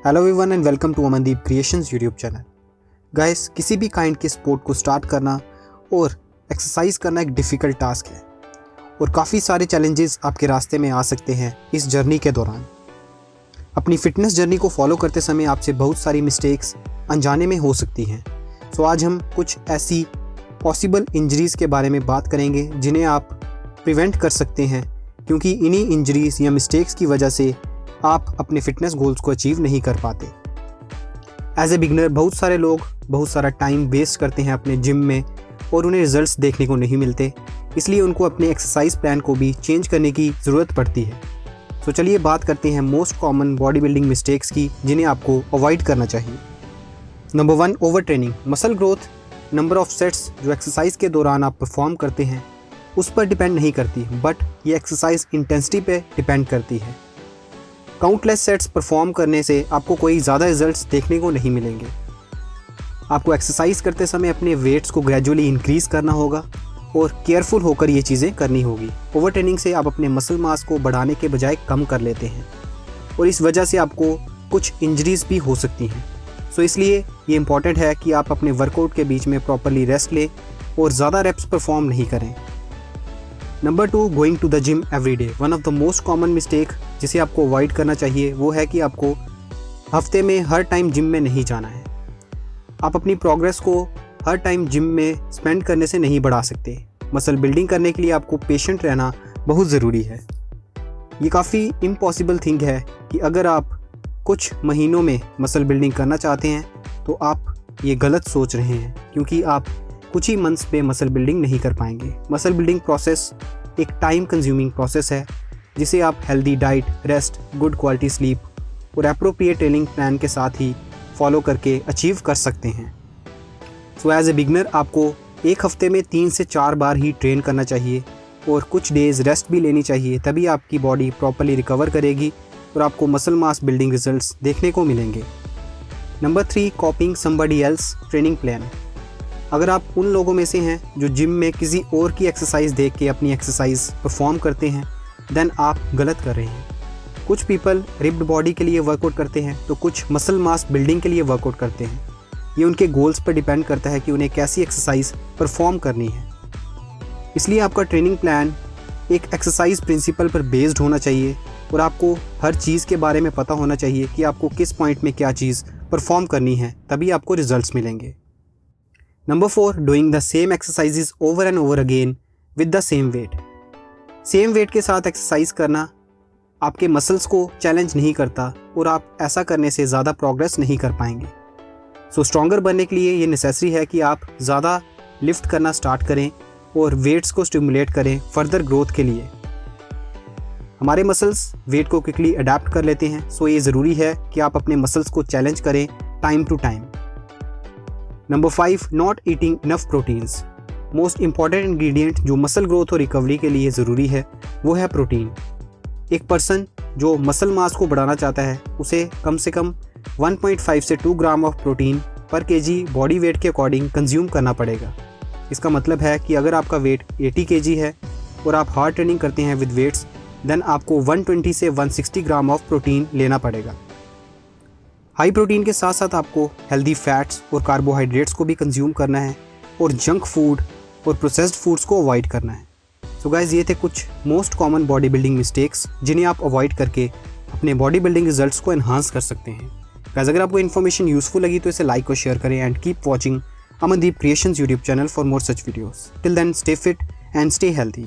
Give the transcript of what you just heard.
Hello everyone and welcome to Amandeep creations YouTube channel. Guys, किसी भी kind के sport को स्टार्ट करना और एक्सरसाइज करना एक डिफ़िकल्ट टास्क है और काफ़ी सारे चैलेंजेस आपके रास्ते में आ सकते हैं इस जर्नी के दौरान। अपनी फ़िटनेस जर्नी को फॉलो करते समय आपसे बहुत सारी मिस्टेक्स अनजाने में हो सकती हैं। सो आज हम कुछ ऐसी पॉसिबल इंजरीज़ के बारे में बात करेंगे जिन्हें आप प्रिवेंट कर सकते हैं, क्योंकि इन्हीं इंजरीज़ या मिस्टेक्स की वजह से आप अपने फ़िटनेस गोल्स को अचीव नहीं कर पाते। एज ए बिगनर बहुत सारे लोग बहुत सारा टाइम वेस्ट करते हैं अपने जिम में और उन्हें रिजल्ट्स देखने को नहीं मिलते, इसलिए उनको अपने एक्सरसाइज प्लान को भी चेंज करने की ज़रूरत पड़ती है। तो चलिए बात करते हैं most common body building mistakes की जिन्हें आपको अवॉइड करना चाहिए। Number 1, over training. Muscle growth number of sets जो एक्सरसाइज के दौरान आप परफॉर्म करते हैं उस पर डिपेंड नहीं करती, बट ये एक्सरसाइज इंटेंसिटी पे डिपेंड करती है। काउंटलेस सेट्स परफॉर्म करने से आपको कोई ज़्यादा रिजल्ट्स देखने को नहीं मिलेंगे। आपको एक्सरसाइज करते समय अपने वेट्स को ग्रेजुअली इंक्रीज़ करना होगा और केयरफुल होकर ये चीज़ें करनी होगी। ओवर ट्रेनिंग से आप अपने मसल मास को बढ़ाने के बजाय कम कर लेते हैं और इस वजह से आपको कुछ इंजरीज़ भी हो सकती हैं। सो इसलिए ये इम्पॉर्टेंट है कि आप अपने वर्कआउट के बीच में प्रॉपरली रेस्ट लें और ज़्यादा रेप्स परफॉर्म नहीं करें। Number 2, going to the gym every day. One of the most common mistake जिसे आपको अवॉइड करना चाहिए वो है कि आपको हफ्ते में हर टाइम जिम में नहीं जाना है। आप अपनी प्रोग्रेस को हर टाइम जिम में स्पेंड करने से नहीं बढ़ा सकते। मसल बिल्डिंग करने के लिए आपको पेशेंट रहना बहुत ज़रूरी है। ये काफ़ी इम्पॉसिबल थिंग है कि अगर आप कुछ महीनों में मसल बिल्डिंग करना चाहते हैं तो आप ये गलत सोच रहे हैं, क्योंकि आप कुछ ही मंथ्स पे मसल बिल्डिंग नहीं कर पाएंगे। मसल बिल्डिंग प्रोसेस एक टाइम कंज्यूमिंग प्रोसेस है जिसे आप healthy diet, rest, good quality sleep और एप्रोप्रिएट ट्रेनिंग प्लान के साथ ही फॉलो करके अचीव कर सकते हैं। सो एज ए बिगनर आपको एक हफ्ते में 3 से 4 बार ही ट्रेन करना चाहिए और कुछ डेज़ रेस्ट भी लेनी चाहिए, तभी आपकी बॉडी प्रॉपरली रिकवर करेगी और आपको मसल मास बिल्डिंग रिजल्ट्स देखने को मिलेंगे। Number 3, कॉपिंग somebody else training plan. अगर आप उन लोगों में से हैं जो जिम में किसी और की एक्सरसाइज देख के अपनी एक्सरसाइज परफॉर्म करते हैं, देन आप गलत कर रहे हैं। कुछ पीपल रिप्ड बॉडी के लिए वर्कआउट करते हैं तो कुछ मसल मास बिल्डिंग के लिए वर्कआउट करते हैं। ये उनके गोल्स पर डिपेंड करता है कि उन्हें कैसी एक्सरसाइज परफॉर्म करनी है। इसलिए आपका ट्रेनिंग प्लान एक एक्सरसाइज प्रिंसिपल पर बेस्ड होना चाहिए और आपको हर चीज़ के बारे में पता होना चाहिए कि आपको किस पॉइंट में क्या चीज़ परफॉर्म करनी है, तभी आपको रिजल्ट्स मिलेंगे। Number 4, doing the same exercises over and over again with the same weight. Same weight के साथ एक्सरसाइज करना आपके मसल्स को चैलेंज नहीं करता और आप ऐसा करने से ज़्यादा प्रोग्रेस नहीं कर पाएंगे। सो स्ट्रॉन्गर बनने के लिए ये नेसेसरी है कि आप ज़्यादा लिफ्ट करना स्टार्ट करें और वेट्स को स्टिमुलेट करें फर्दर ग्रोथ के लिए। हमारे मसल्स वेट को क्विकली अडेप्ट कर लेते हैं, सो ये ज़रूरी है कि आप अपने मसल्स को चैलेंज करें time to time. Number 5, not eating enough proteins. Most important ingredient जो मसल ग्रोथ और रिकवरी के लिए ज़रूरी है वो है प्रोटीन। एक पर्सन जो मसल मास को बढ़ाना चाहता है उसे कम से कम 1.5 से 2 ग्राम ऑफ प्रोटीन पर केजी बॉडी वेट के अकॉर्डिंग कंज्यूम करना पड़ेगा। इसका मतलब है कि अगर आपका वेट 80 केजी है और आप हार्ड ट्रेनिंग करते हैं विद वेट्स, देन आपको 120 से 160 ग्राम ऑफ प्रोटीन लेना पड़ेगा। हाई प्रोटीन के साथ साथ आपको हेल्दी फैट्स और कार्बोहाइड्रेट्स को भी कंज्यूम करना है और जंक फूड और प्रोसेस्ड फूड्स को अवॉइड करना है। सो गाइस, ये थे कुछ most common body building mistakes जिन्हें आप अवॉइड करके अपने बॉडी बिल्डिंग रिजल्ट्स को एनहांस कर सकते हैं। गाइस, अगर आपको इन्फॉर्मेशन यूजफुल लगी तो इसे लाइक और शेयर करें and keep watching Amandeep creations YouTube channel for more such videos. Till then, stay fit and stay healthy.